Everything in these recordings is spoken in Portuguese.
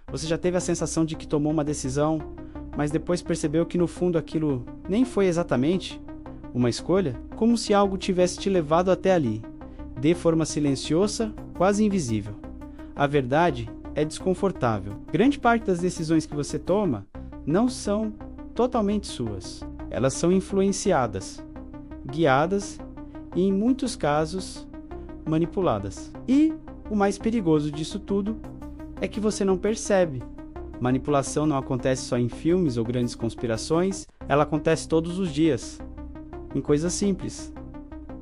Você já teve a sensação de que tomou uma decisão, mas depois percebeu que no fundo aquilo nem foi exatamente uma escolha? Como se algo tivesse te levado até ali, de forma silenciosa, quase invisível. A verdade é desconfortável. Grande parte das decisões que você toma não são totalmente suas. Elas são influenciadas, guiadas e, em muitos casos, manipuladas. E o mais perigoso disso tudo é que você não percebe. Manipulação não acontece só em filmes ou grandes conspirações, ela acontece todos os dias, em coisas simples,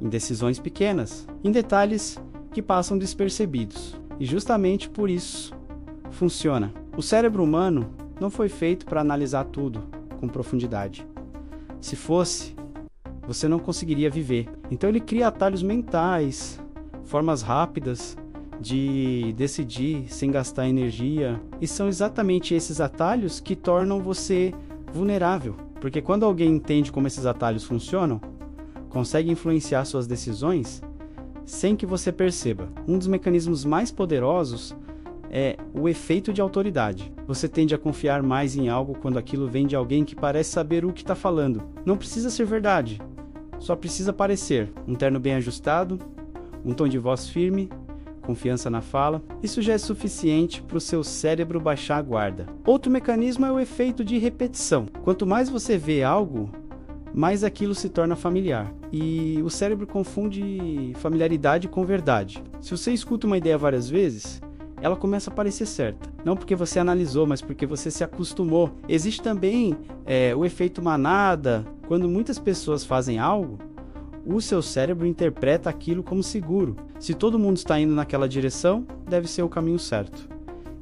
em decisões pequenas, em detalhes que passam despercebidos. E justamente por isso funciona. O cérebro humano não foi feito para analisar tudo com profundidade. Se fosse, você não conseguiria viver. Então ele cria atalhos mentais, formas rápidas de decidir sem gastar energia. E são exatamente esses atalhos que tornam você vulnerável. Porque quando alguém entende como esses atalhos funcionam, consegue influenciar suas decisões sem que você perceba. Um dos mecanismos mais poderosos é o efeito de autoridade. Você tende a confiar mais em algo quando aquilo vem de alguém que parece saber o que está falando. Não precisa ser verdade, só precisa parecer. Um terno bem ajustado, um tom de voz firme, confiança na fala. Isso já é suficiente para o seu cérebro baixar a guarda. Outro mecanismo é o efeito de repetição. Quanto mais você vê algo, mais aquilo se torna familiar. E o cérebro confunde familiaridade com verdade. Se você escuta uma ideia várias vezes, ela começa a parecer certa. Não porque você analisou, mas porque você se acostumou. Existe também o efeito manada. Quando muitas pessoas fazem algo, o seu cérebro interpreta aquilo como seguro. Se todo mundo está indo naquela direção, deve ser o caminho certo.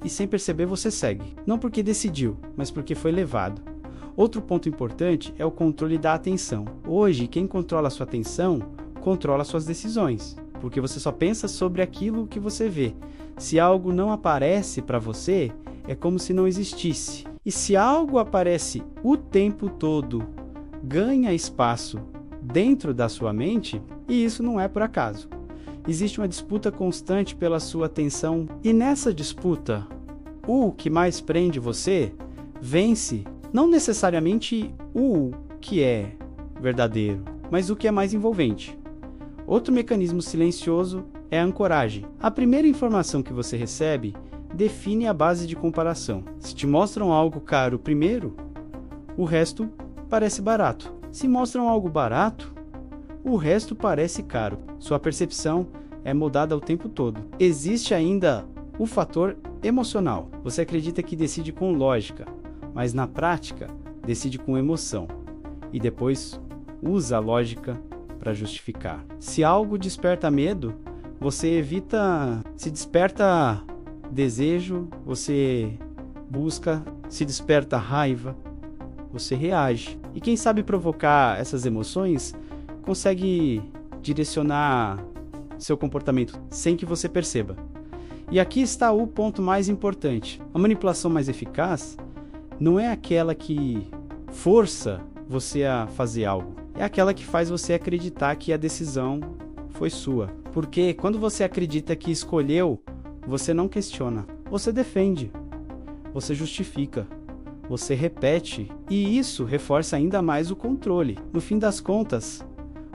E sem perceber você segue. Não porque decidiu, mas porque foi levado. Outro ponto importante é o controle da atenção. Hoje, quem controla a sua atenção, controla suas decisões. Porque você só pensa sobre aquilo que você vê. Se algo não aparece para você, é como se não existisse. E se algo aparece o tempo todo, ganha espaço dentro da sua mente, e isso não é por acaso. Existe uma disputa constante pela sua atenção, e nessa disputa, o que mais prende você vence, não necessariamente o que é verdadeiro, mas o que é mais envolvente. Outro mecanismo silencioso é a ancoragem. A primeira informação que você recebe define a base de comparação. Se te mostram algo caro primeiro, o resto parece barato. Se mostram algo barato, o resto parece caro. Sua percepção é mudada o tempo todo. Existe ainda o fator emocional. Você acredita que decide com lógica, mas na prática decide com emoção. E depois usa a lógica para justificar. Se algo desperta medo, você evita. Se desperta desejo, você busca. Se desperta raiva, você reage. E quem sabe provocar essas emoções consegue direcionar seu comportamento sem que você perceba. E aqui está o ponto mais importante. A manipulação mais eficaz não é aquela que força você a fazer algo. É aquela que faz você acreditar que a decisão foi sua. Porque quando você acredita que escolheu, você não questiona. Você defende. Você justifica. Você repete. E isso reforça ainda mais o controle. No fim das contas,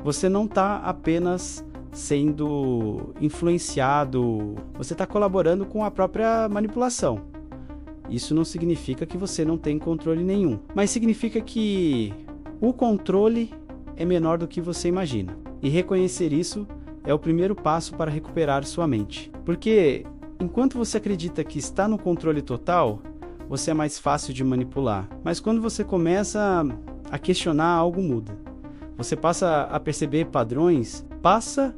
você não está apenas sendo influenciado, você está colaborando com a própria manipulação. Isso não significa que você não tem controle nenhum, mas significa que o controle é menor do que você imagina. E reconhecer isso é o primeiro passo para recuperar sua mente. Porque enquanto você acredita que está no controle total, você é mais fácil de manipular. Mas quando você começa a questionar, algo muda. Você passa a perceber padrões, passa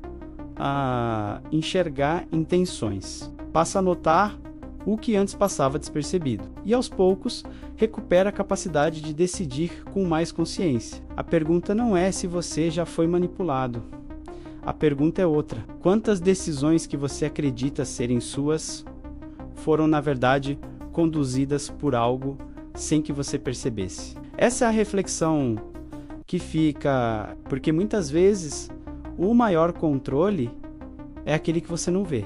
a enxergar intenções, passa a notar o que antes passava despercebido. E aos poucos, recupera a capacidade de decidir com mais consciência. A pergunta não é se você já foi manipulado. A pergunta é outra. Quantas decisões que você acredita serem suas foram, na verdade, conduzidas por algo sem que você percebesse? Essa é a reflexão que fica, porque muitas vezes o maior controle é aquele que você não vê.